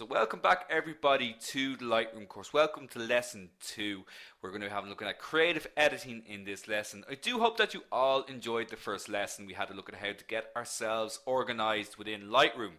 So welcome back everybody to the Lightroom course. Welcome to lesson 2. We're going to have a look at creative editing in this lesson. I do hope that you all enjoyed the first lesson. We had a look at how to get ourselves organized within Lightroom.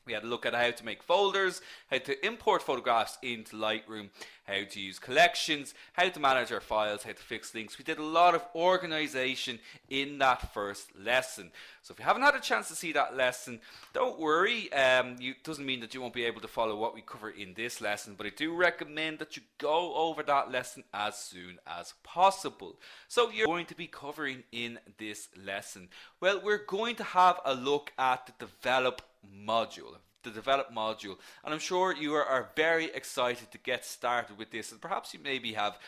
We had a look at how to make folders, how to import photographs into Lightroom, how to use collections, how to manage our files, how to fix links. We did a lot of organization in that first lesson. So if you haven't had a chance to see that lesson, don't worry. It doesn't mean that you won't be able to follow what we cover in this lesson, but I do recommend that you go over that lesson as soon as possible. So you're going to be covering in this lesson. Well, we're going to have a look at the develop module, and I'm sure you are very excited to get started with this, and perhaps you maybe have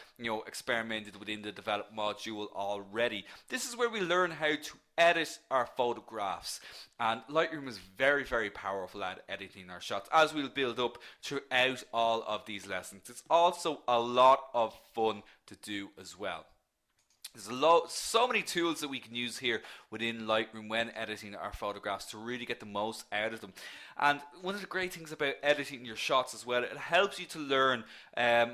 experimented within the develop module already. This is where we learn how to edit our photographs, and Lightroom is very powerful at editing our shots, as we'll build up throughout all of these lessons. It's also a lot of fun to do as well. There's so many tools that we can use here within Lightroom when editing our photographs to really get the most out of them. And one of the great things about editing your shots as well, it helps you to learn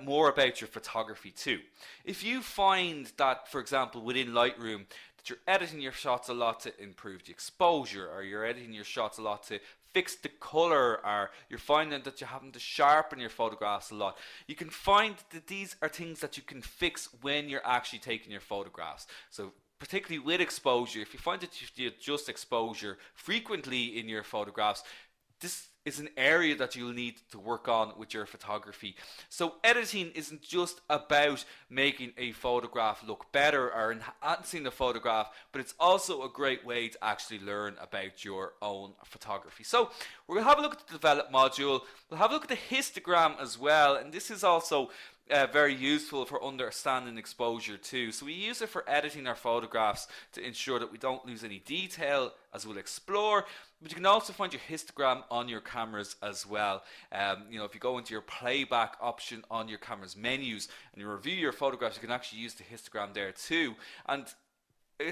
more about your photography too. If you find that, for example, within Lightroom, that you're editing your shots a lot to improve the exposure, or you're editing your shots a lot to fix the color, or you're finding that you're having to sharpen your photographs a lot, you can find that these are things that you can fix when you're actually taking your photographs. So particularly with exposure, if you find that you adjust exposure frequently in your photographs, this is an area that you'll need to work on with your photography. So editing isn't just about making a photograph look better or enhancing the photograph, but it's also a great way to actually learn about your own photography. So we're going to have a look at the develop module. We'll have a look at the histogram as well, and this is also very useful for understanding exposure too. So we use it for editing our photographs to ensure that we don't lose any detail, as we'll explore. But you can also find your histogram on your cameras as well. If you go into your playback option on your camera's menus and you review your photographs, you can actually use the histogram there too. And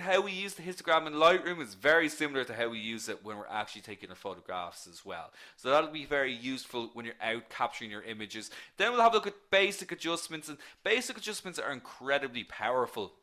how we use the histogram in Lightroom is very similar to how we use it when we're actually taking our photographs as well. So that'll be very useful when you're out capturing your images. Then we'll have a look at basic adjustments, and basic adjustments are incredibly powerful.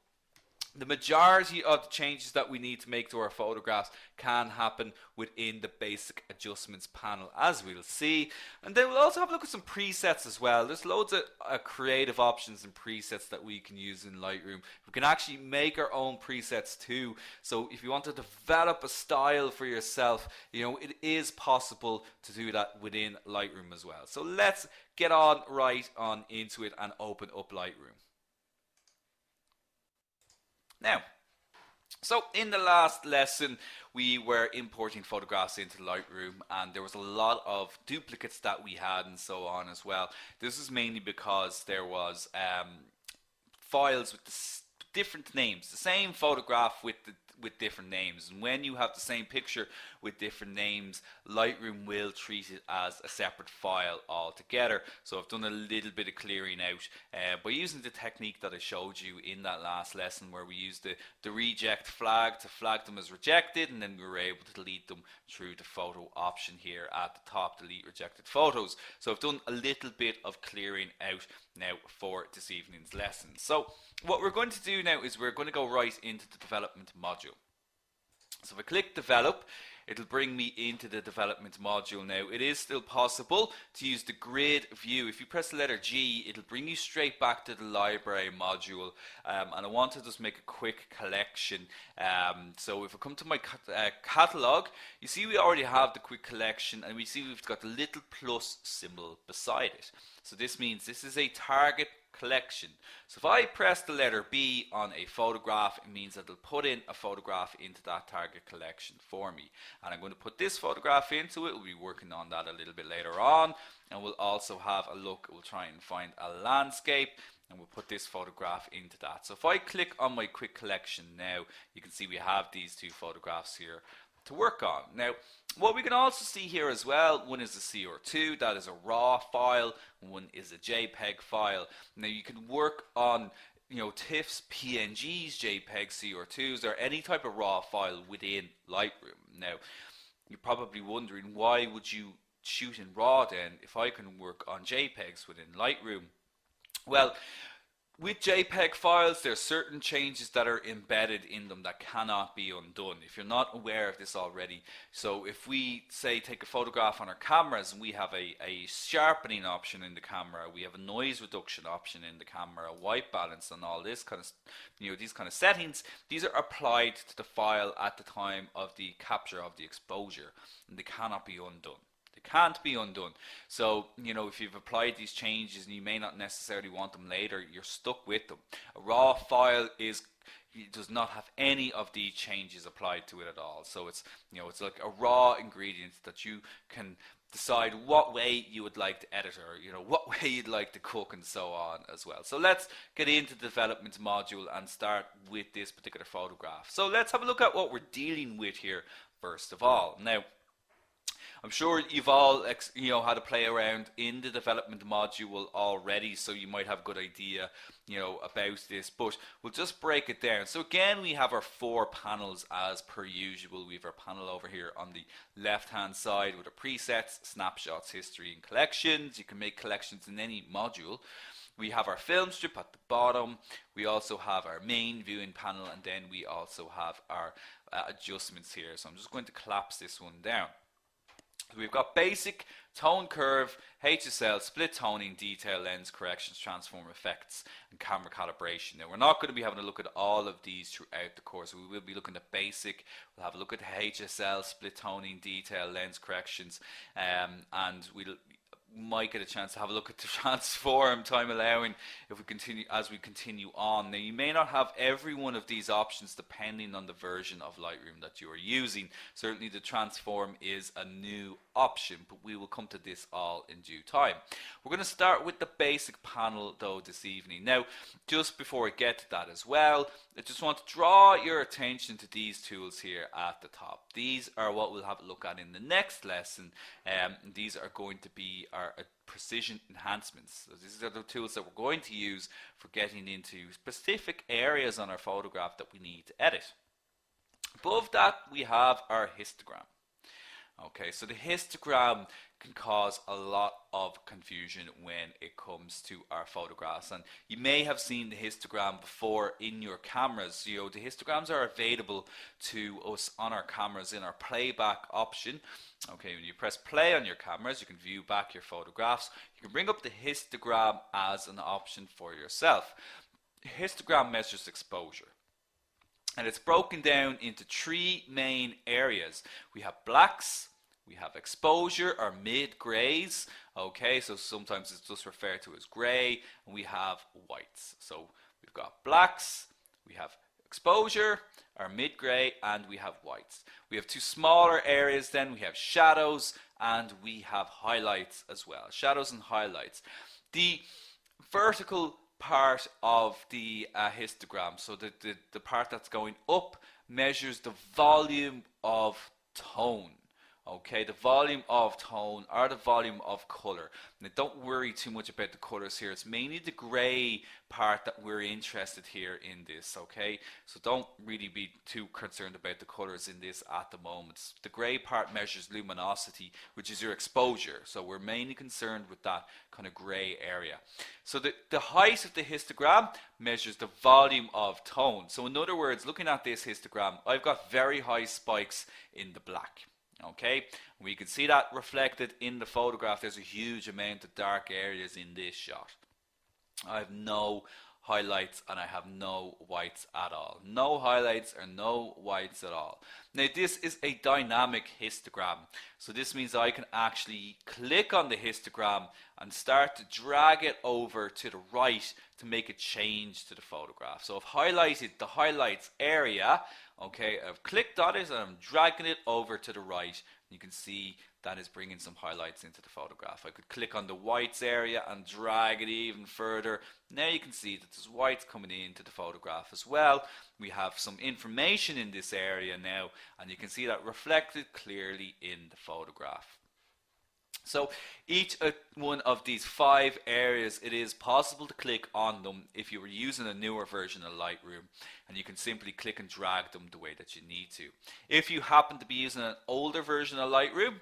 The majority of the changes that we need to make to our photographs can happen within the basic adjustments panel, as we'll see. And then we'll also have a look at some presets as well. There's loads of creative options and presets that we can use in Lightroom. We can actually make our own presets too. So if you want to develop a style for yourself, it is possible to do that within Lightroom as well. So let's get right on into it and open up Lightroom. Now, so in the last lesson, we were importing photographs into Lightroom, and there was a lot of duplicates that we had and so on as well. This is mainly because there was files with different names, the same photograph with different names, and when you have the same picture with different names, Lightroom will treat it as a separate file altogether. So I've done a little bit of clearing out by using the technique that I showed you in that last lesson, where we used the reject flag to flag them as rejected, and then we were able to delete them through the photo option here at the top, delete rejected photos. So I've done a little bit of clearing out now for this evening's lesson. So what we're going to do now is we're going to go right into the development module. So if I click develop, it'll bring me into the development module now. It is still possible to use the grid view. If you press the letter G, it'll bring you straight back to the library module. And I want to just make a quick collection. So if I come to my catalog, you see we already have the quick collection, and we see we've got the little plus symbol beside it. So this means this is a target collection. So if I press the letter B on a photograph, it means that it'll put in a photograph into that target collection for me. And I'm going to put this photograph into it. We'll be working on that a little bit later on. And we'll also have a look, we'll try and find a landscape, and we'll put this photograph into that. So if I click on my quick collection now, you can see we have these two photographs here to work on. Now, what we can also see here as well, one is a CR2, that is a raw file, and one is a JPEG file. Now you can work on TIFFs, PNGs, JPEG, CR2s, or any type of raw file within Lightroom. Now, you're probably wondering, why would you shoot in RAW then if I can work on JPEGs within Lightroom? Well, with JPEG files, there are certain changes that are embedded in them that cannot be undone if you're not aware of this already. So if we say take a photograph on our cameras and we have a sharpening option in the camera, we have a noise reduction option in the camera, white balance and all this kind of, these kind of settings, these are applied to the file at the time of the capture of the exposure, and they cannot be undone. Can't be undone. So if you've applied these changes and you may not necessarily want them later, you're stuck with them. A raw file does not have any of these changes applied to it at all. So it's it's like a raw ingredient that you can decide what way you would like to edit, or what way you'd like to cook and so on as well. So let's get into the development module and start with this particular photograph. So let's have a look at what we're dealing with here first of all. Now, I'm sure you've all had to play around in the development module already, so you might have a good idea about this, but we'll just break it down. So again, we have our 4 panels as per usual. We have our panel over here on the left hand side with our presets, snapshots, history and collections. You can make collections in any module. We have our film strip at the bottom. We also have our main viewing panel, and then we also have our adjustments here. So I'm just going to collapse this one down. We've got basic, tone curve, HSL, split toning, detail, lens corrections, transform effects, and camera calibration. Now, we're not going to be having a look at all of these throughout the course. We will be looking at basic. We'll have a look at HSL, split toning, detail, lens corrections, and we'll might get a chance to have a look at the transform, time allowing, if we continue on. Now, you may not have every one of these options depending on the version of Lightroom that you are using. Certainly the transform is a new option, but we will come to this all in due time. We're going to start with the basic panel though this evening. Now, just before I get to that as well, I just want to draw your attention to these tools here at the top. These are what we'll have a look at in the next lesson. These are going to be our precision enhancements. So these are the tools that we're going to use for getting into specific areas on our photograph that we need to edit. Above that, we have our histogram. Okay, so the histogram can cause a lot of confusion when it comes to our photographs, and you may have seen the histogram before in your cameras. The histograms are available to us on our cameras in our playback option. Okay, when you press play on your cameras, you can view back your photographs. You can bring up the histogram as an option for yourself. Histogram measures exposure, and it's broken down into 3 main areas. We have blacks, we have exposure or mid-grays, okay, so sometimes it's just referred to as gray, and we have whites. So we've got blacks, we have exposure or mid-gray, and we have whites. We have 2 smaller areas then. We have shadows and we have highlights as well. Shadows and highlights. The vertical part of the histogram, so the part that's going up, measures the volume of tone. Okay, the volume of tone or the volume of color. Now, don't worry too much about the colors here. It's mainly the gray part that we're interested here in this. Okay, so don't really be too concerned about the colors in this at the moment. The gray part measures luminosity, which is your exposure. So we're mainly concerned with that kind of gray area. So the height of the histogram measures the volume of tone. So in other words, looking at this histogram, I've got very high spikes in the black. Okay, we can see that reflected in the photograph. There's a huge amount of dark areas in this shot. I have no highlights and I have no whites at all. No highlights or no whites at all. Now, this is a dynamic histogram, so this means I can actually click on the histogram and start to drag it over to the right to make a change to the photograph. So I've highlighted the highlights area. Okay, I've clicked on it and I'm dragging it over to the right. You can see that is bringing some highlights into the photograph. I could click on the whites area and drag it even further. Now you can see that there's whites coming into the photograph as well. We have some information in this area now, and you can see that reflected clearly in the photograph. So each one of these 5 areas, it is possible to click on them if you were using a newer version of Lightroom, and you can simply click and drag them the way that you need to. If you happen to be using an older version of Lightroom,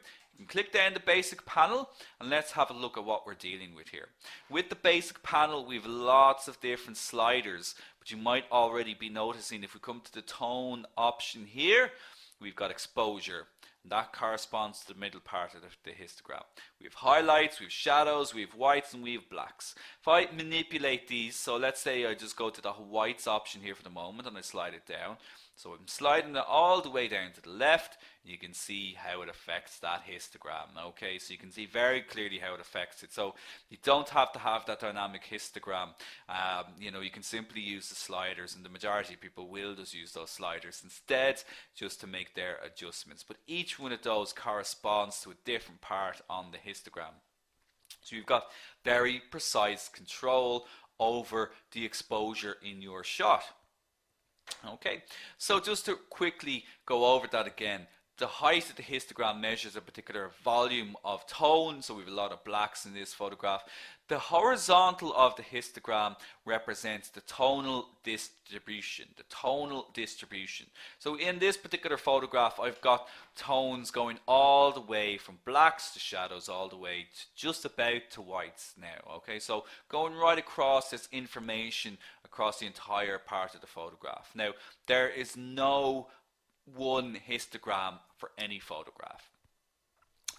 Click down the basic panel and let's have a look at what we're dealing with here. With the basic panel we have lots of different sliders, but you might already be noticing if we come to the tone option here, we've got exposure. That corresponds to the middle part of the histogram. We have highlights, we have shadows, we have whites, and we have blacks. If I manipulate these, so let's say I just go to the whites option here for the moment and I slide it down. So I'm sliding it all the way down to the left. You can see how it affects that histogram. Okay, so you can see very clearly how it affects it. So you don't have to have that dynamic histogram. You know, you can simply use the sliders, and the majority of people will just use those sliders instead, just to make their adjustments. But each one of those corresponds to a different part on the histogram. So you've got very precise control over the exposure in your shot. Okay, so just to quickly go over that again, the height of the histogram measures a particular volume of tone, so we have a lot of blacks in this photograph. The horizontal of the histogram represents the tonal distribution, So in this particular photograph, I've got tones going all the way from blacks to shadows, all the way to just about to whites now. Okay, so going right across this information across the entire part of the photograph. Now, there is no one histogram for any photograph.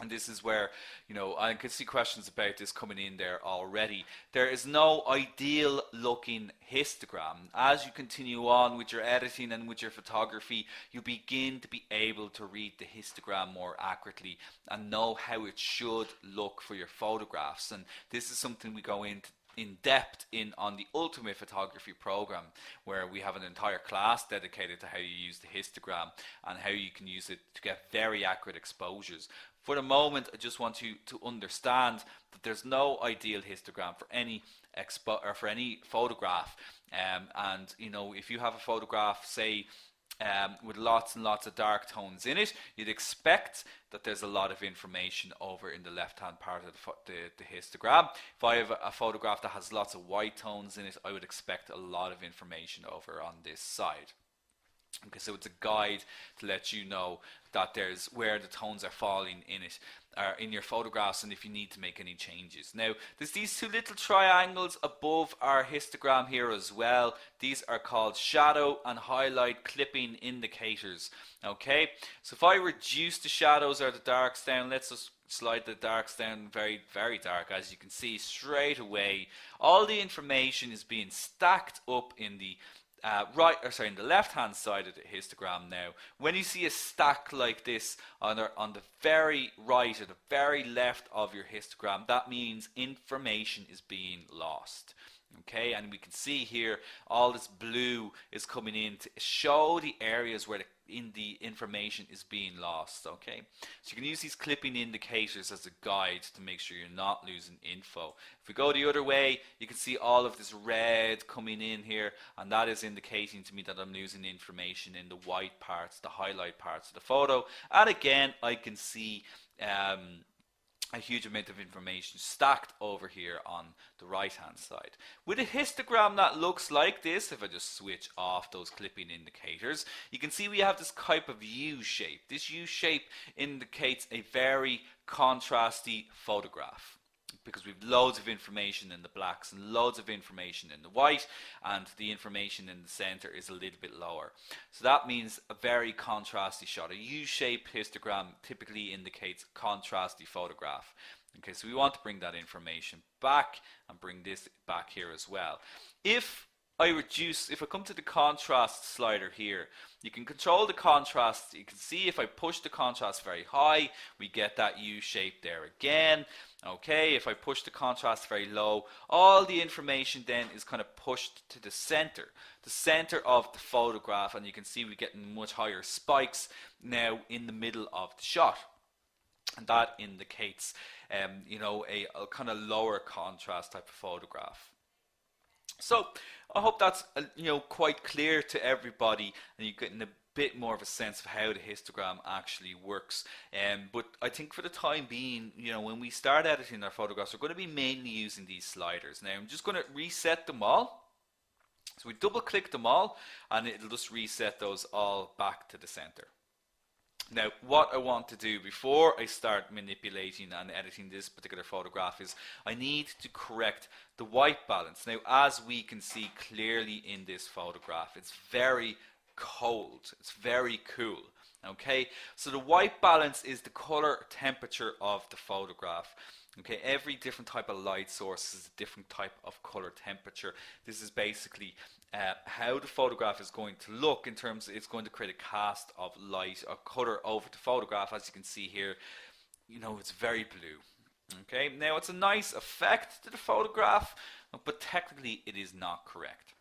And this is where, you know, I can see questions about this coming in there already. There is no ideal looking histogram. As you continue on with your editing and with your photography, you begin to be able to read the histogram more accurately and know how it should look for your photographs. And this is something we go into in depth on the Ultimate Photography program, where we have an entire class dedicated to how you use the histogram and how you can use it to get very accurate exposures. For the moment, I just want you to understand that there's no ideal histogram for any photograph. And you know, if you have a photograph, say, with lots and lots of dark tones in it, you'd expect that there's a lot of information over in the left hand part of the histogram. If I have a photograph that has lots of white tones in it, I would expect a lot of information over on this side. Okay, so it's a guide to let you know that there's where the tones are falling in it, in your photographs, and if you need to make any changes. Now, there's these two little triangles above our histogram here as well. These are called shadow and highlight clipping indicators. Okay, so if I reduce the shadows or the darks down, let's just slide the darks down very, very dark. As you can see straight away, all the information is being stacked up in the in the left hand side of the histogram. Now, when you see a stack like this on the very right or the very left of your histogram, that means information is being lost. Okay, and we can see here all this blue is coming in to show the areas where the information is being lost. Okay, so you can use these clipping indicators as a guide to make sure you're not losing info. If we go the other way, you can see all of this red coming in here, and that is indicating to me that I'm losing information in the white parts, the highlight parts of the photo. And again, I can see a huge amount of information stacked over here on the right hand side. With a histogram that looks like this, if I just switch off those clipping indicators, you can see we have this type of U shape. This U shape indicates a very contrasty photograph, because we've loads of information in the blacks and loads of information in the white, and the information in the center is a little bit lower. So that means a very contrasty shot. A U-shaped histogram typically indicates a contrasty photograph. Okay, so we want to bring that information back and bring this back here as well. If I come to the contrast slider here, you can control the contrast. You can see if I push the contrast very high, we get that U shape there again. Okay, if I push the contrast very low, all the information then is kind of pushed to the center of the photograph, and you can see we're getting much higher spikes now in the middle of the shot. And that indicates, you know, a kind of lower contrast type of photograph. So I hope that's you know, quite clear to everybody, and you're getting a bit more of a sense of how the histogram actually works. But I think for the time being, you know, when we start editing our photographs, we're going to be mainly using these sliders. Now I'm just going to reset them all. So we double click them all, and it'll just reset those all back to the center. Now, what I want to do before I start manipulating and editing this particular photograph is I need to correct the white balance. Now, as we can see clearly in this photograph, it's very cold. It's very cool. Okay, so the white balance is the color temperature of the photograph. Okay, every different type of light source is a different type of color temperature. This is basically how the photograph is going to look in terms of it's going to create a cast of light or color over the photograph. As you can see here, you know, it's very blue. Okay, now it's a nice effect to the photograph, but technically it is not correct.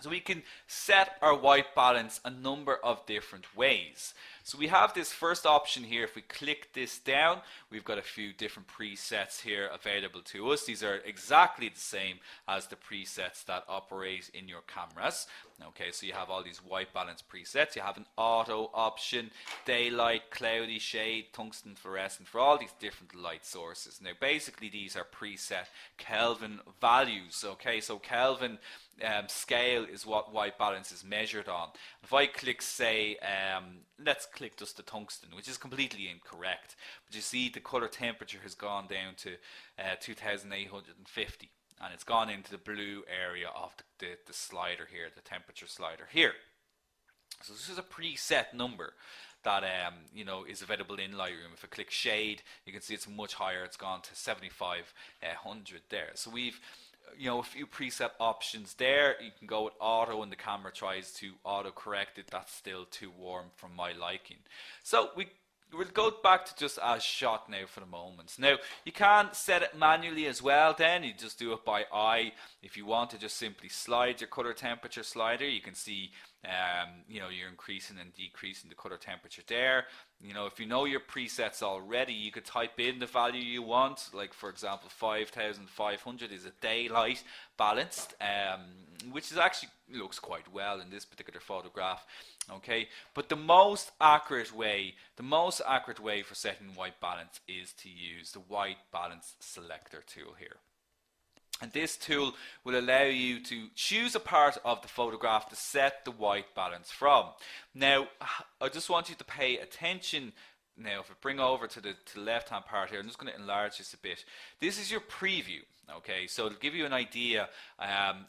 So we can set our white balance a number of different ways. So we have this first option here. If we click this down, we've got a few different presets here available to us. These are exactly the same as the presets that operate in your cameras. Okay, so you have all these white balance presets. You have an auto option, daylight, cloudy, shade, tungsten, fluorescent for all these different light sources. Now basically these are preset Kelvin values. Okay, so Kelvin scale is what white balance is measured on. If I click, say, let's click just the tungsten, which is completely incorrect, but you see the color temperature has gone down to 2850, and it's gone into the blue area of the slider here, the temperature slider here. So this is a preset number that you know, is available in Lightroom. If I click shade, you can see it's much higher. It's gone to 7500 there. So we've, you know, a few preset options there. You can go with auto, and the camera tries to auto correct it. That's still too warm for my liking. So we'll go back to just as shot now for the moment. Now you can set it manually as well. Then you just do it by eye. If you want to just simply slide your color temperature slider, you can see you know, you're increasing and decreasing the color temperature there. You know, if you know your presets already, you could type in the value you want. Like for example, 5500 is a daylight balanced, which is actually looks quite well in this particular photograph. Okay, but the most accurate way for setting white balance is to use the white balance selector tool here. And this tool will allow you to choose a part of the photograph to set the white balance from. Now, I just want you to pay attention. Now, if I bring over to the left-hand part here, I'm just going to enlarge this a bit. This is your preview. Okay, so it'll give you an idea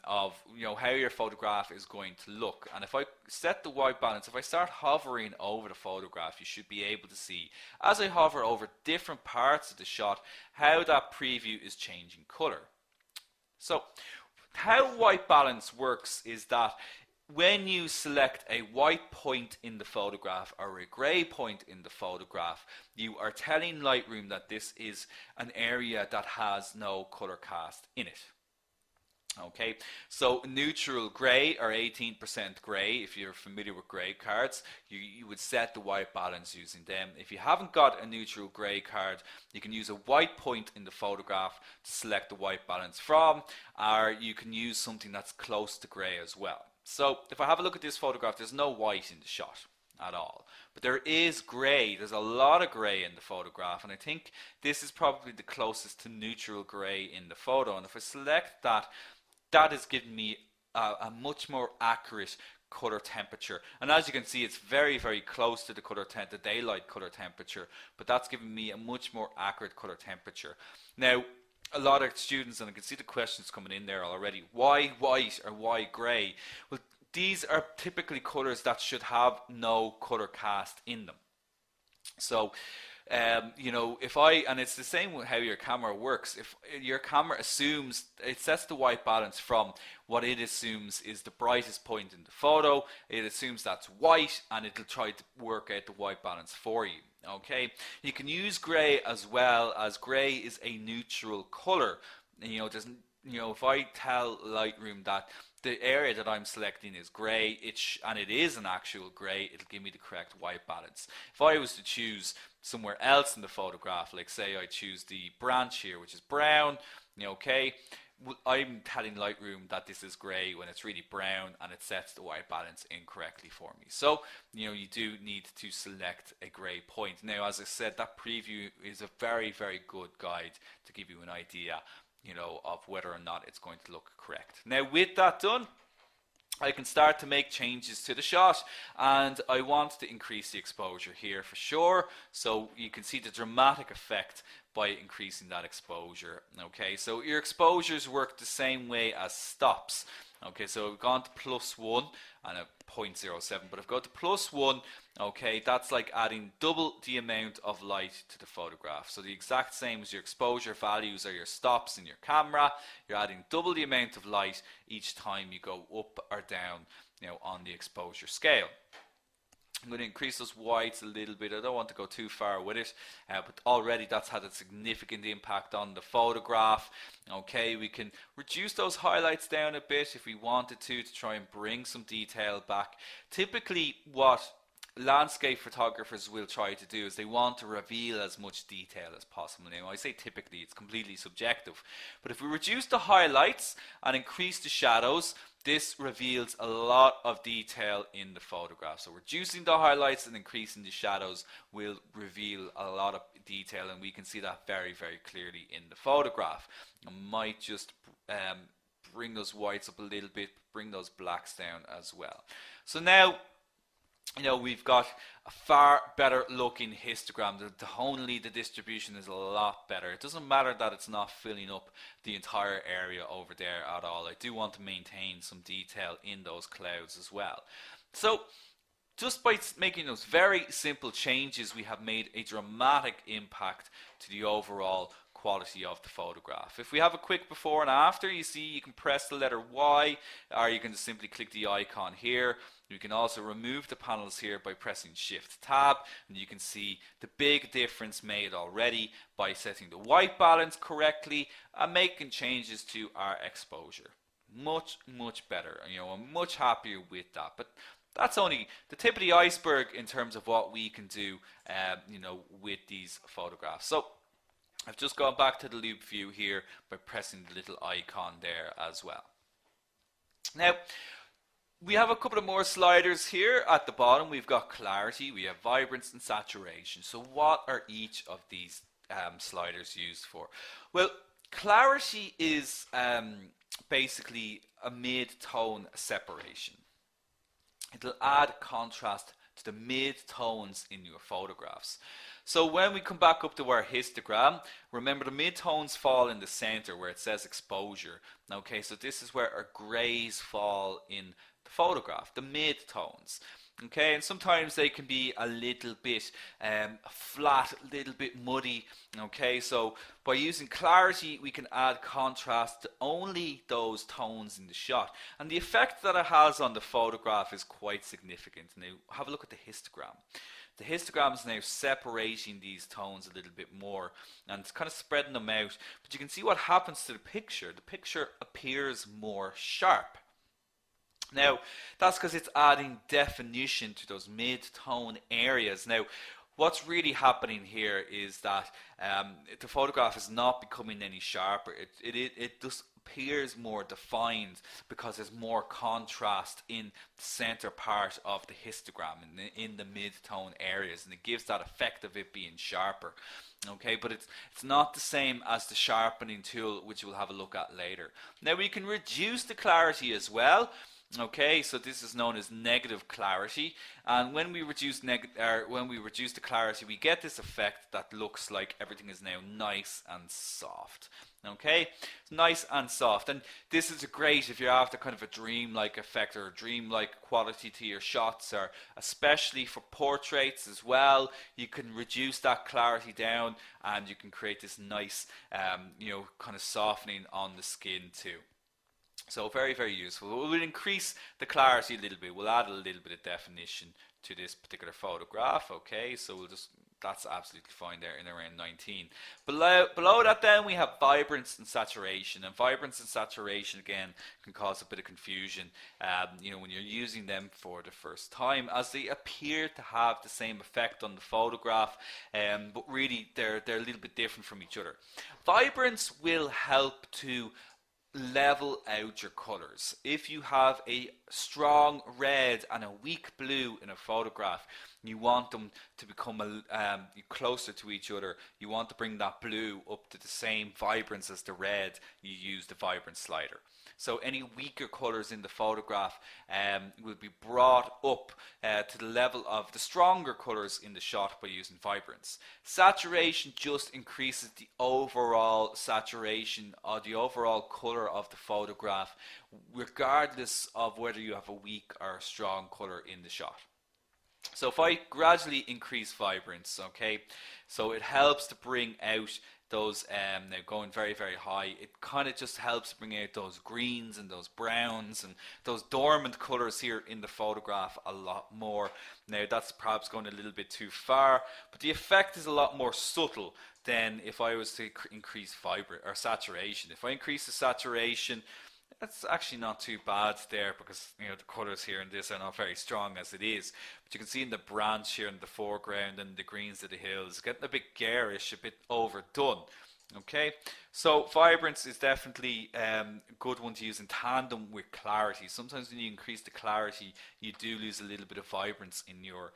of, you know, how your photograph is going to look. And if I set the white balance, if I start hovering over the photograph, you should be able to see, as I hover over different parts of the shot, how that preview is changing color. So how white balance works is that when you select a white point in the photograph or a gray point in the photograph, you are telling Lightroom that this is an area that has no color cast in it. Okay, so neutral gray or 18% gray, if you're familiar with gray cards, you would set the white balance using them. If you haven't got a neutral gray card, you can use a white point in the photograph to select the white balance from, or you can use something that's close to gray as well. So if I have a look at this photograph, there's no white in the shot at all, but there is gray. There's a lot of gray in the photograph, and I think this is probably the closest to neutral gray in the photo. And if I select that, that is giving me a much more accurate color temperature. And as you can see, it's very, very close to the daylight color temperature, but that's giving me a much more accurate color temperature. Now, a lot of students, and I can see the questions coming in there already, why white or why gray? Well, these are typically colors that should have no color cast in them. So you know, and it's the same with how your camera works. If your camera assumes, it sets the white balance from what it assumes is the brightest point in the photo, it assumes that's white, and it'll try to work out the white balance for you. Okay, you can use gray as well, as gray is a neutral color. You know, if I tell Lightroom that the area that I'm selecting is gray, and it is an actual gray, it'll give me the correct white balance. If I was to choose somewhere else in the photograph, like say I choose the branch here, which is brown, okay, I'm telling Lightroom that this is gray when it's really brown, and it sets the white balance incorrectly for me. So, you know, you do need to select a gray point. Now, as I said, that preview is a very, very good guide to give you an idea, you know, of whether or not it's going to look correct. Now, with that done, I can start to make changes to the shot, and I want to increase the exposure here for sure. So you can see the dramatic effect by increasing that exposure. Okay, so your exposures work the same way as stops. Okay, so I've gone to +1 and a 0.07, but I've got to +1. Okay, that's like adding double the amount of light to the photograph. So the exact same as your exposure values are your stops in your camera. You're adding double the amount of light each time you go up or down, on the exposure scale. I'm going to increase those whites a little bit. I don't want to go too far with it, but already that's had a significant impact on the photograph. Okay, we can reduce those highlights down a bit if we wanted to try and bring some detail back. Typically, what landscape photographers will try to do is they want to reveal as much detail as possible. Now, I say typically, it's completely subjective, but if we reduce the highlights and increase the shadows, this reveals a lot of detail in the photograph. So reducing the highlights and increasing the shadows will reveal a lot of detail, and we can see that very, very clearly in the photograph. I might just bring those whites up a little bit, bring those blacks down as well. So now, we've got a far better looking histogram. The distribution is a lot better. It doesn't matter that it's not filling up the entire area over there at all. I do want to maintain some detail in those clouds as well. So just by making those very simple changes, we have made a dramatic impact to the overall quality of the photograph. If we have a quick before and after, you see you can press the letter Y, or you can just simply click the icon here. You can also remove the panels here by pressing Shift Tab, and you can see the big difference made already by setting the white balance correctly and making changes to our exposure. Much, much better. I'm much happier with that. But that's only the tip of the iceberg in terms of what we can do, with these photographs. So I've just gone back to the loop view here by pressing the little icon there as well. Now, we have a couple of more sliders here at the bottom. We've got clarity, we have vibrance and saturation. So what are each of these sliders used for? Well, clarity is basically a mid-tone separation. It'll add contrast to the mid-tones in your photographs. So when we come back up to our histogram, remember the mid-tones fall in the center where it says exposure. Okay, so this is where our grays fall in the photograph, the mid-tones. Okay, and sometimes they can be a little bit flat, a little bit muddy. Okay, so by using clarity, we can add contrast to only those tones in the shot. And the effect that it has on the photograph is quite significant. Now, have a look at the histogram. The histogram is now separating these tones a little bit more, and it's kind of spreading them out. But you can see what happens to the picture. The picture appears more sharp. Now, that's because it's adding definition to those mid-tone areas. Now, what's really happening here is that the photograph is not becoming any sharper. It just appears more defined because there's more contrast in the center part of the histogram, in the mid-tone areas, and it gives that effect of it being sharper. Okay, but it's not the same as the sharpening tool, which we'll have a look at later. Now, we can reduce the clarity as well. Okay, so this is known as negative clarity, and when we reduce the clarity, we get this effect that looks like everything is now nice and soft. Okay, it's nice and soft, and this is great if you're after kind of a dreamlike effect or a dreamlike quality to your shots, or especially for portraits as well. You can reduce that clarity down, and you can create this nice, kind of softening on the skin too. So very, very useful. We'll increase the clarity a little bit. We'll add a little bit of definition to this particular photograph. Okay, so that's absolutely fine there in around 19. Below that then we have vibrance and saturation. And vibrance and saturation again can cause a bit of confusion, when you're using them for the first time, as they appear to have the same effect on the photograph, but really they're a little bit different from each other. Vibrance will help to level out your colors. If you have a strong red and a weak blue in a photograph, You want them to become closer to each other. You want to bring that blue up to the same vibrance as the red. You use the vibrance slider. So any weaker colors in the photograph will be brought up to the level of the stronger colors in the shot by using vibrance. Saturation just increases the overall saturation or the overall color of the photograph, regardless of whether you have a weak or a strong color in the shot. So if I gradually increase vibrance, okay, so it helps to bring out those, now going very, very high, it kind of just helps bring out those greens and those browns and those dormant colors here in the photograph a lot more. Now that's perhaps going a little bit too far, but the effect is a lot more subtle than if I was to increase vibrance or saturation. If I increase the saturation, that's actually not too bad there, because you know the colors here in this are not very strong as it is. But you can see in the branch here in the foreground and the greens of the hills, getting a bit garish, a bit overdone. Okay, so vibrance is definitely a good one to use in tandem with clarity. Sometimes when you increase the clarity, you do lose a little bit of vibrance in your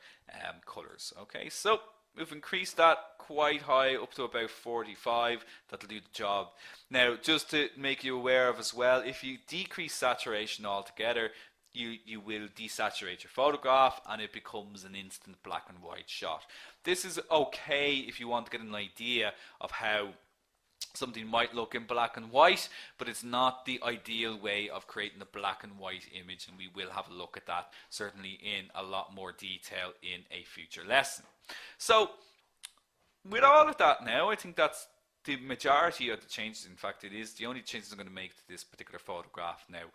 colors. Okay, so we've increased that quite high, up to about 45. That'll do the job. Now, just to make you aware of as well, if you decrease saturation altogether, you will desaturate your photograph and it becomes an instant black and white shot. This is okay if you want to get an idea of how something might look in black and white, but it's not the ideal way of creating a black and white image, and we will have a look at that certainly in a lot more detail in a future lesson. So with all of that now, I think that's the majority of the changes. In fact, it is the only changes I'm going to make to this particular photograph now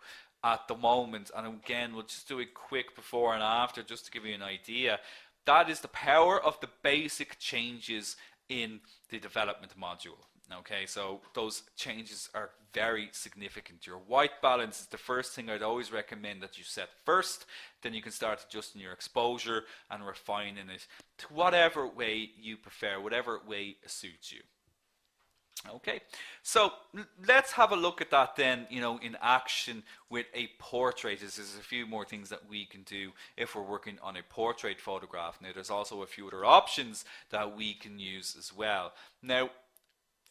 at the moment. And again, we'll just do a quick before and after just to give you an idea. That is the power of the basic changes in the development module. Okay, so those changes are very significant. Your white balance is the first thing I'd always recommend that you set first. Then you can start adjusting your exposure and refining it to whatever way you prefer, whatever way suits you. Okay, so let's have a look at that then, you know, in action with a portrait. There's a few more things that we can do if we're working on a portrait photograph. Now, there's also a few other options that we can use as well. Now,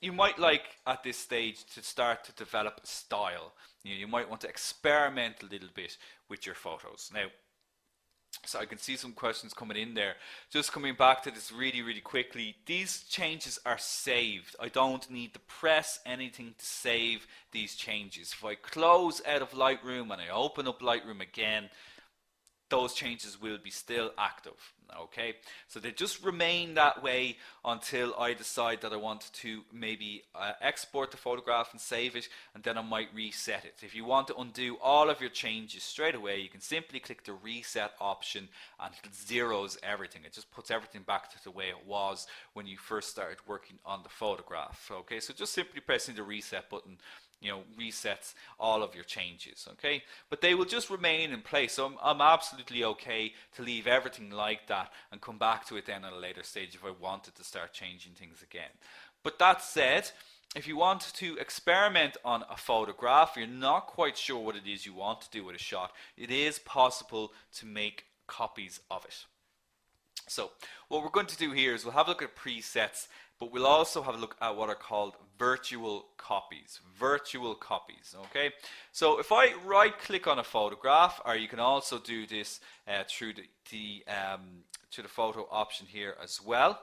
you might like at this stage to start to develop a style. You might want to experiment a little bit with your photos. Now, so I can see some questions coming in there. Just coming back to this really, really quickly, these changes are saved. I don't need to press anything to save these changes. If I close out of Lightroom and I open up Lightroom again, those changes will be still active. Okay, so they just remain that way until I decide that I want to maybe export the photograph and save it, and then I might reset it. If you want to undo all of your changes straight away, you can simply click the reset option and it zeroes everything. It just puts everything back to the way it was when you first started working on the photograph. Okay, so just simply pressing the reset button, you know, resets all of your changes. Okay, but they will just remain in place. So I'm absolutely okay to leave everything like that and come back to it then at a later stage if I wanted to start changing things again. But that said, if you want to experiment on a photograph, you're not quite sure what it is you want to do with a shot, it is possible to make copies of it. So what we're going to do here is we'll have a look at presets, but we'll also have a look at what are called virtual copies. Virtual copies, okay? So if I right click on a photograph, or you can also do this through the photo option here as well.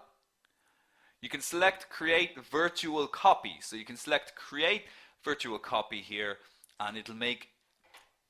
You can select create virtual copy. So you can select create virtual copy here, and it'll make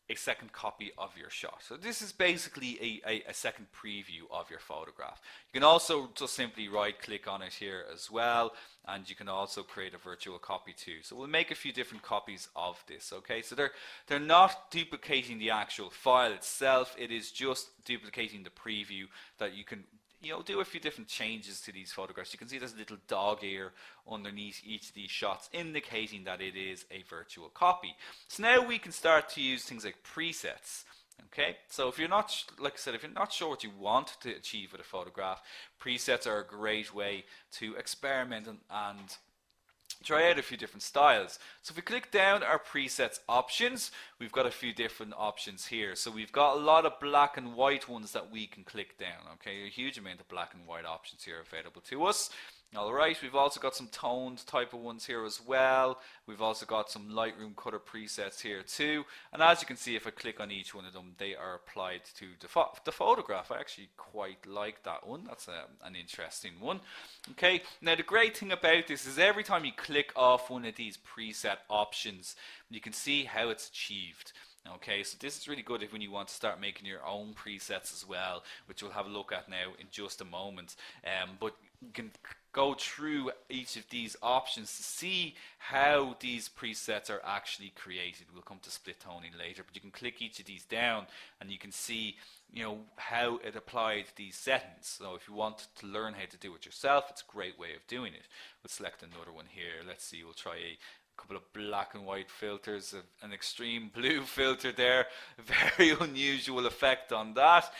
a second copy of your shot. So this is basically a second preview of your photograph. You can also just simply right click on it here as well, and you can also create a virtual copy too. So we'll make a few different copies of this. Okay, so they're not duplicating the actual file itself, it is just duplicating the preview that you can, you know, do a few different changes to these photographs. You can see there's a little dog ear underneath each of these shots indicating that it is a virtual copy. So now we can start to use things like presets. Okay, so if you're not, like I said, if you're not sure what you want to achieve with a photograph, presets are a great way to experiment and try out a few different styles. So if we click down our presets options, we've got a few different options here. So we've got a lot of black and white ones that we can click down. Okay, a huge amount of black and white options here available to us. Alright, we've also got some toned type of ones here as well. We've also got some Lightroom color presets here too. And as you can see, if I click on each one of them, they are applied to the photograph. I actually quite like that one. That's an interesting one. Okay, now the great thing about this is every time you click off one of these preset options, you can see how it's achieved. Okay, so this is really good if when you want to start making your own presets as well, which we'll have a look at now in just a moment. But you can go through each of these options to see how these presets are actually created. We'll come to split toning later, but you can click each of these down and you can see, you know, how it applied these settings. So if you want to learn how to do it yourself, it's a great way of doing it. We'll select another one here. Let's see, we'll try a couple of black and white filters, an extreme blue filter there, very unusual effect on that.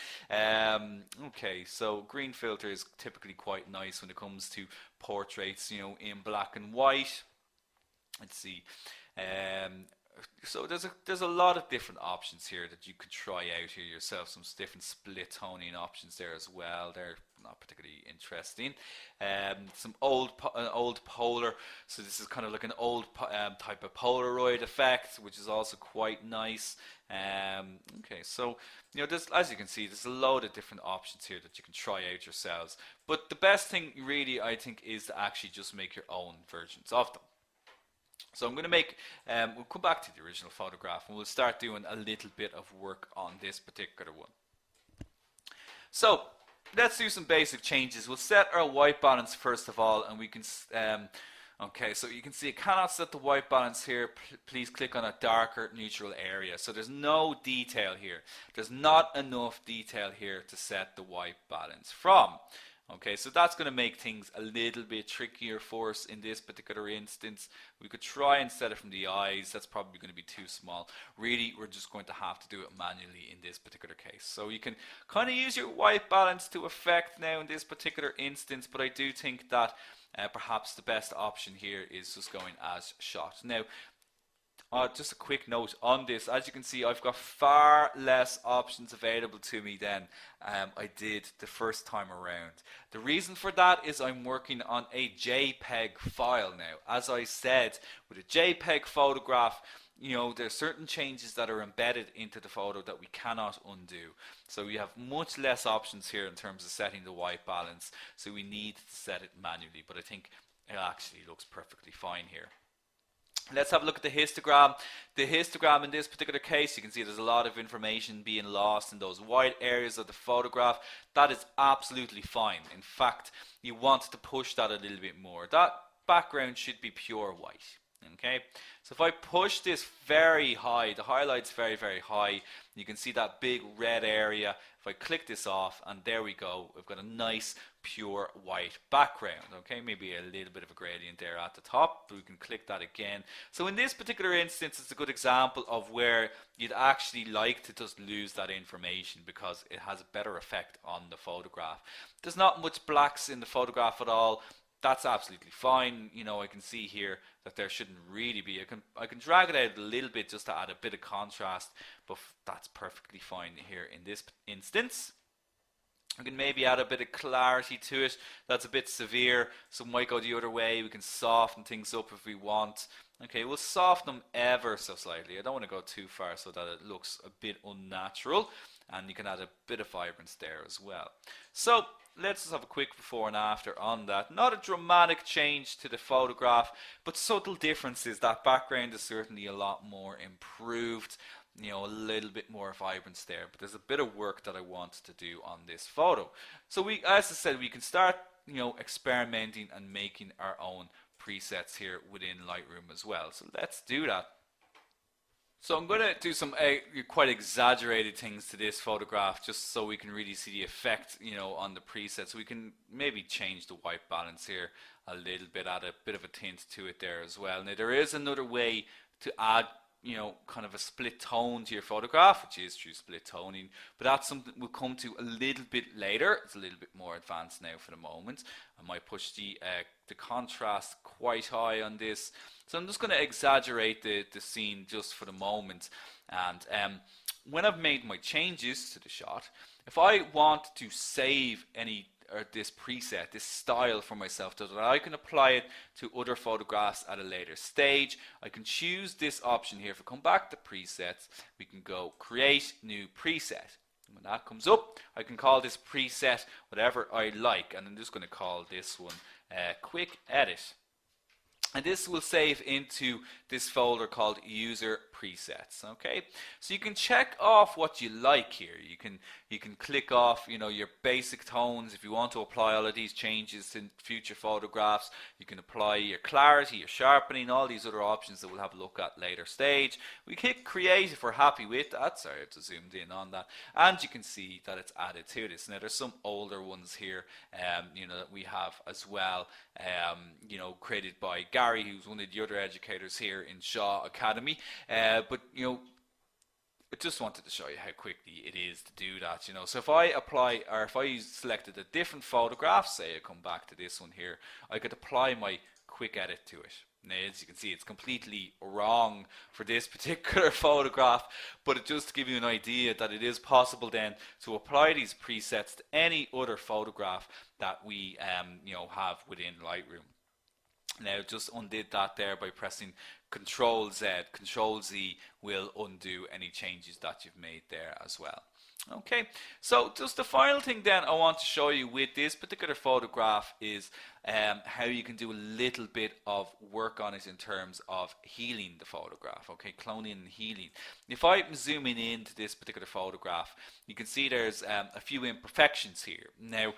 Okay, so green filter is typically quite nice when it comes to portraits, you know, in black and white. Let's see. So there's a lot of different options here that you could try out here yourself. Some different split toning options there as well. They're not particularly interesting. Some old polar. So this is kind of like an old type of Polaroid effect, which is also quite nice. Okay, so you know, as you can see, there's a load of different options here that you can try out yourselves. But the best thing, really, I think, is to actually just make your own versions of them. So I'm going to make, we'll come back to the original photograph and we'll start doing a little bit of work on this particular one. So let's do some basic changes. We'll set our white balance first of all, and we can, okay, so you can see I cannot set the white balance here. Please click on a darker neutral area. So there's no detail here. There's not enough detail here to set the white balance from. Okay, so that's going to make things a little bit trickier for us in this particular instance. We could try and set it from the eyes. That's probably going to be too small. Really, we're just going to have to do it manually in this particular case. So you can kind of use your white balance to effect now in this particular instance, but I do think that perhaps the best option here is just going as shot. Now, just a quick note on this. As you can see, I've got far less options available to me than I did the first time around. The reason for that is I'm working on a JPEG file now. As I said, with a JPEG photograph, you know, there's certain changes that are embedded into the photo that we cannot undo. So we have much less options here in terms of setting the white balance. So we need to set it manually, but I think it actually looks perfectly fine here. Let's have a look at the histogram. The histogram in this particular case, you can see there's a lot of information being lost in those white areas of the photograph. That is absolutely fine. In fact, you want to push that a little bit more. That background should be pure white. Okay, so if I push this very high, the highlight's very, very high, you can see that big red area. If I click this off, and there we go, we've got a nice pure white background. Okay, maybe a little bit of a gradient there at the top, but we can click that again. So in this particular instance, it's a good example of where you'd actually like to just lose that information because it has a better effect on the photograph. There's not much blacks in the photograph at all. That's absolutely fine. You know, I can see here that there shouldn't really be. I can drag it out a little bit just to add a bit of contrast, but that's perfectly fine here in this instance. I can maybe add a bit of clarity to it. That's a bit severe, so we might go the other way. We can soften things up if we want. Okay, we'll soften them ever so slightly. I don't want to go too far so that it looks a bit unnatural, and you can add a bit of vibrance there as well. So let's just have a quick before and after on that. Not a dramatic change to the photograph, but subtle differences. That background is certainly a lot more improved. You know, a little bit more vibrance there, but there's a bit of work that I want to do on this photo. So we, as I said, we can start, you know, experimenting and making our own presets here within Lightroom as well. So let's do that. So I'm going to do some quite exaggerated things to this photograph just so we can really see the effect, you know, on the preset. So we can maybe change the white balance here a little bit, add a bit of a tint to it there as well. Now there is another way to add kind of a split tone to your photograph, which is through split toning, but that's something we'll come to a little bit later. It's a little bit more advanced now for the moment. I might push the contrast quite high on this, so I'm just going to exaggerate the scene just for the moment. And when I've made my changes to the shot, if I want to save this preset, this style for myself, so that I can apply it to other photographs at a later stage, I can choose this option here. If I come back to presets, we can go create new preset. When that comes up, I can call this preset whatever I like, and I'm just going to call this one quick edit. And this will save into this folder called user presets. Okay, so you can check off what you like here. You can click off your basic tones. If you want to apply all of these changes to future photographs, you can apply your clarity, your sharpening, all these other options that we'll have a look at later stage. We click create if we're happy with that. Sorry, I have to zoom in on that, and you can see that it's added to this. Now there's some older ones here that we have as well, created by Gary, who's one of the other educators here in Shaw Academy. But I just wanted to show you how quickly it is to do that. So if I apply, or if I selected a different photograph, say I come back to this one here, I could apply my quick edit to it. Now, as you can see, it's completely wrong for this particular photograph, but it just to give you an idea that it is possible then to apply these presets to any other photograph that we have within Lightroom. Now just undid that there by pressing Control Z. Control Z will undo any changes that you've made there as well. Okay, so just the final thing then I want to show you with this particular photograph is how you can do a little bit of work on it in terms of healing the photograph. Okay, cloning and healing. If I'm zooming into this particular photograph, you can see there's a few imperfections here. Now,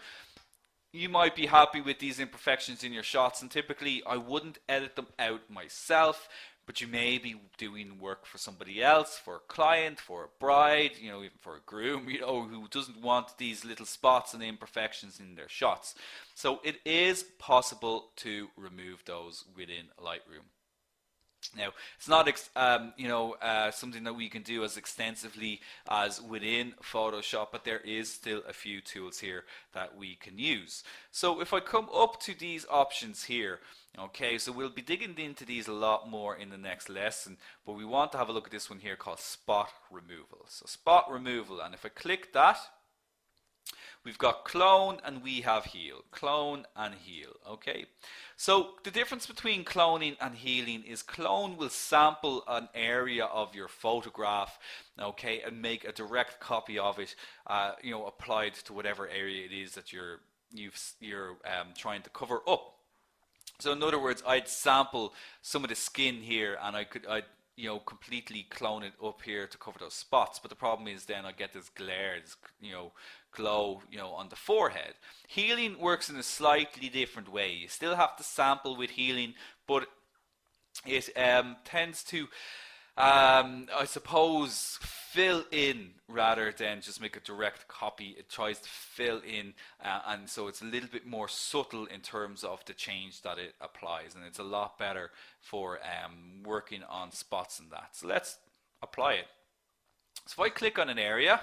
you might be happy with these imperfections in your shots, and typically I wouldn't edit them out myself, but you may be doing work for somebody else, for a client, for a bride, even for a groom, who doesn't want these little spots and imperfections in their shots. So it is possible to remove those within Lightroom. Now, it's not something that we can do as extensively as within Photoshop, but there is still a few tools here that we can use. So if I come up to these options here, okay, so we'll be digging into these a lot more in the next lesson, but we want to have a look at this one here called spot removal. So spot removal, and if I click that, we've got clone and we have heal. Clone and heal. Okay, so the difference between cloning and healing is clone will sample an area of your photograph, okay, and make a direct copy of it, applied to whatever area it is that you're trying to cover up. So in other words, I'd sample some of the skin here, and I'd completely clone it up here to cover those spots. But the problem is then I get this glare, this glow, on the forehead. Healing works in a slightly different way. You still have to sample with healing, but it tends to, I suppose, fill in rather than just make a direct copy. It tries to fill in, and so it's a little bit more subtle in terms of the change that it applies, and it's a lot better for working on spots and that. So let's apply it. So if I click on an area,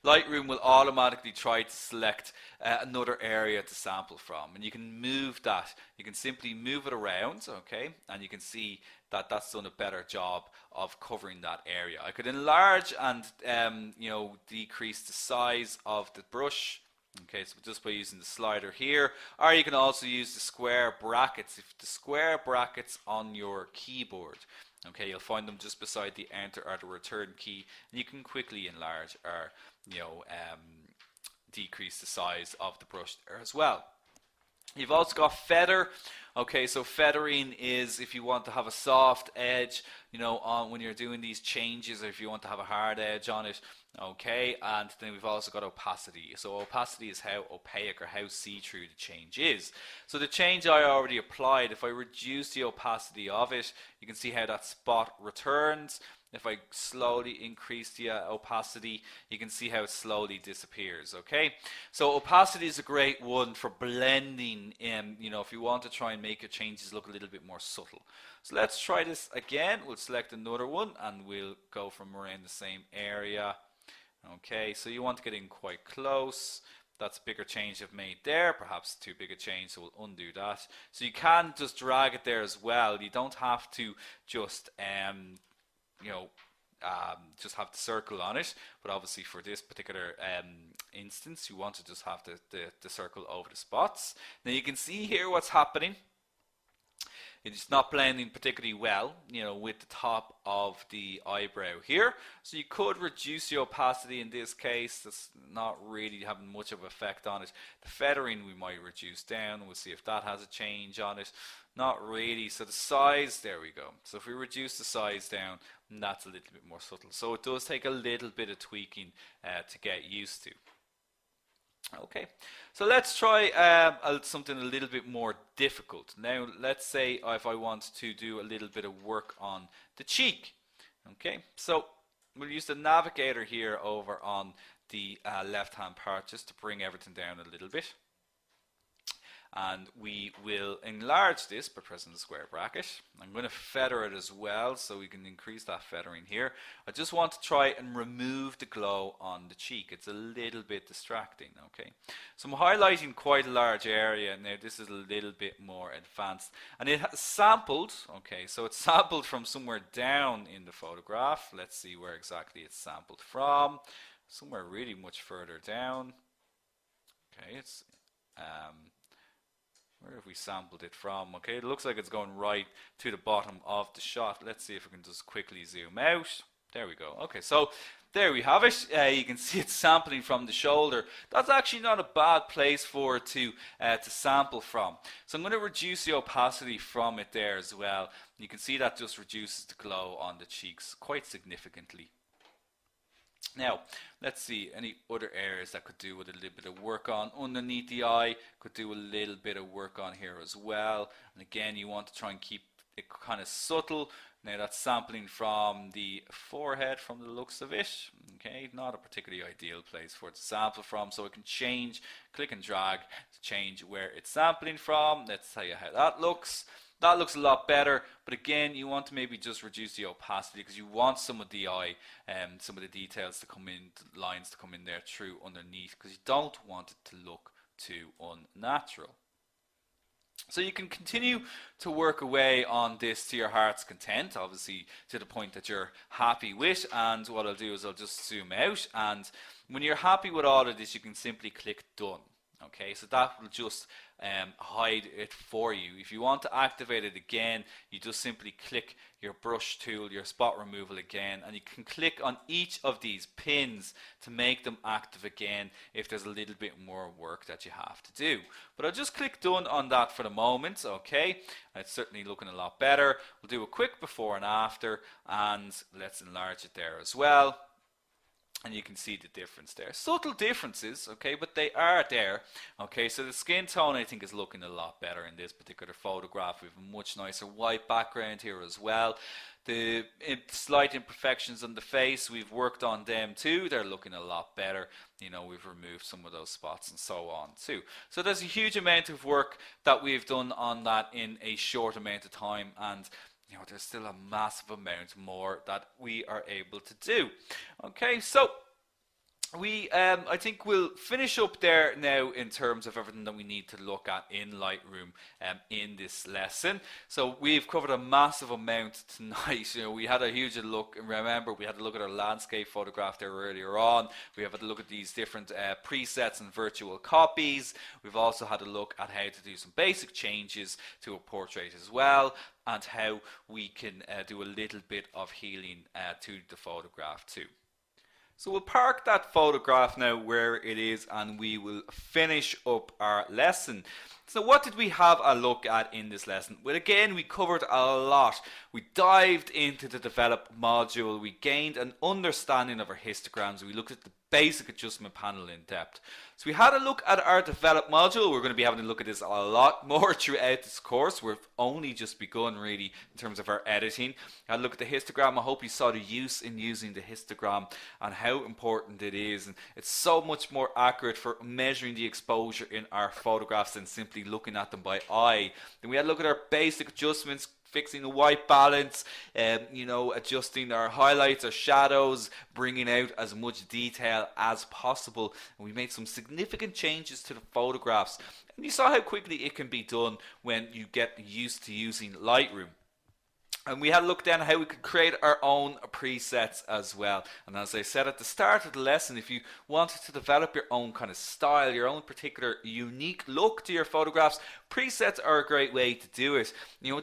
Lightroom will automatically try to select another area to sample from, and you can move that. You can simply move it around, okay, and you can see that that's done a better job of covering that area. I could enlarge and decrease the size of the brush. Okay, so just by using the slider here, or you can also use the square brackets. If the square brackets on your keyboard, okay, you'll find them just beside the enter or the return key, and you can quickly enlarge or decrease the size of the brush there as well. You've also got feather. Okay, so feathering is if you want to have a soft edge, on when you're doing these changes, or if you want to have a hard edge on it. Okay, and then we've also got opacity. So opacity is how opaque or how see-through the change is. So the change I already applied, if I reduce the opacity of it, you can see how that spot returns. If I slowly increase the opacity, you can see how it slowly disappears. Okay, so opacity is a great one for blending in, if you want to try and make your changes look a little bit more subtle. So let's try this again. We'll select another one and we'll go from around the same area. Okay, so you want to get in quite close. That's a bigger change I've made there, perhaps too big a change, so we'll undo that. So you can just drag it there as well. You don't have to just just have the circle on it, but obviously for this particular instance, you want to just have the circle over the spots. Now you can see here what's happening. It's not blending particularly well, with the top of the eyebrow here. So you could reduce the opacity in this case. That's not really having much of an effect on it. The feathering we might reduce down. We'll see if that has a change on it. Not really. So the size, there we go. So if we reduce the size down, that's a little bit more subtle. So it does take a little bit of tweaking to get used to. Okay, so let's try something a little bit more difficult. Now, let's say if I want to do a little bit of work on the cheek. Okay, so we'll use the navigator here over on the left-hand part just to bring everything down a little bit. And we will enlarge this by pressing the square bracket. I'm going to feather it as well, so we can increase that feathering here. I just want to try and remove the glow on the cheek. It's a little bit distracting. Okay, so I'm highlighting quite a large area. Now this is a little bit more advanced, and it has sampled. Okay, so it's sampled from somewhere down in the photograph. Let's see where exactly it's sampled from. Somewhere really much further down. Okay, it's where have we sampled it from? Okay, it looks like it's going right to the bottom of the shot. Let's see if we can just quickly zoom out. There we go. Okay, so there we have it. You can see it's sampling from the shoulder. That's actually not a bad place for it to sample from. So I'm going to reduce the opacity from it there as well. You can see that just reduces the glow on the cheeks quite significantly. Now, let's see any other areas that could do with a little bit of work on. Underneath the eye, could do a little bit of work on here as well. And again, you want to try and keep it kind of subtle. Now that's sampling from the forehead from the looks of it. Okay, not a particularly ideal place for it to sample from, so I can change, click and drag to change where it's sampling from. Let's tell you how that looks. That looks a lot better, but again, you want to maybe just reduce the opacity because you want some of the eye and some of the details to come in, the lines to come in there through underneath, because you don't want it to look too unnatural. So you can continue to work away on this to your heart's content, obviously to the point that you're happy with, and what I'll do is I'll just zoom out, and when you're happy with all of this, you can simply click done. Okay, so that will just hide it for you. If you want to activate it again, you just simply click your brush tool, your spot removal again, and you can click on each of these pins to make them active again if there's a little bit more work that you have to do. But I'll just click done on that for the moment. Okay, it's certainly looking a lot better. We'll do a quick before and after, and let's enlarge it there as well. And you can see the difference there. Subtle differences, okay, but they are there. Okay, so the skin tone I think is looking a lot better in this particular photograph. We have a much nicer white background here as well. The slight imperfections on the face, we've worked on them too. They're looking a lot better. You know, we've removed some of those spots and so on too. So there's a huge amount of work that we've done on that in a short amount of time, and you know, there's still a massive amount more that we are able to do. Okay, so we I think we'll finish up there now in terms of everything that we need to look at in Lightroom in this lesson. So we've covered a massive amount tonight. You know, we had a huge look, and remember we had a look at our landscape photograph there earlier on. We have had a look at these different presets and virtual copies. We've also had a look at how to do some basic changes to a portrait as well, and how we can do a little bit of healing to the photograph too. So we'll park that photograph now where it is and we will finish up our lesson. So what did we have a look at in this lesson? Well, again, we covered a lot. We dived into the develop module. We gained an understanding of our histograms. We looked at the basic adjustment panel in depth. So we had a look at our develop module. We're going to be having a look at this a lot more throughout this course. We've only just begun really in terms of our editing. I had a look at the histogram. I hope you saw the use in using the histogram and how important it is. And it's so much more accurate for measuring the exposure in our photographs than simply looking at them by eye. Then we had a look at our basic adjustments, fixing the white balance, adjusting our highlights, our shadows, bringing out as much detail as possible. And we made some significant changes to the photographs. And you saw how quickly it can be done when you get used to using Lightroom. And we had a look then at how we could create our own presets as well. And as I said at the start of the lesson, if you wanted to develop your own kind of style, your own particular unique look to your photographs, presets are a great way to do it.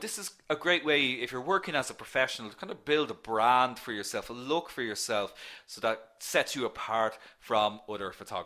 This is a great way if you're working as a professional to kind of build a brand for yourself, a look for yourself, so that sets you apart from other photographers.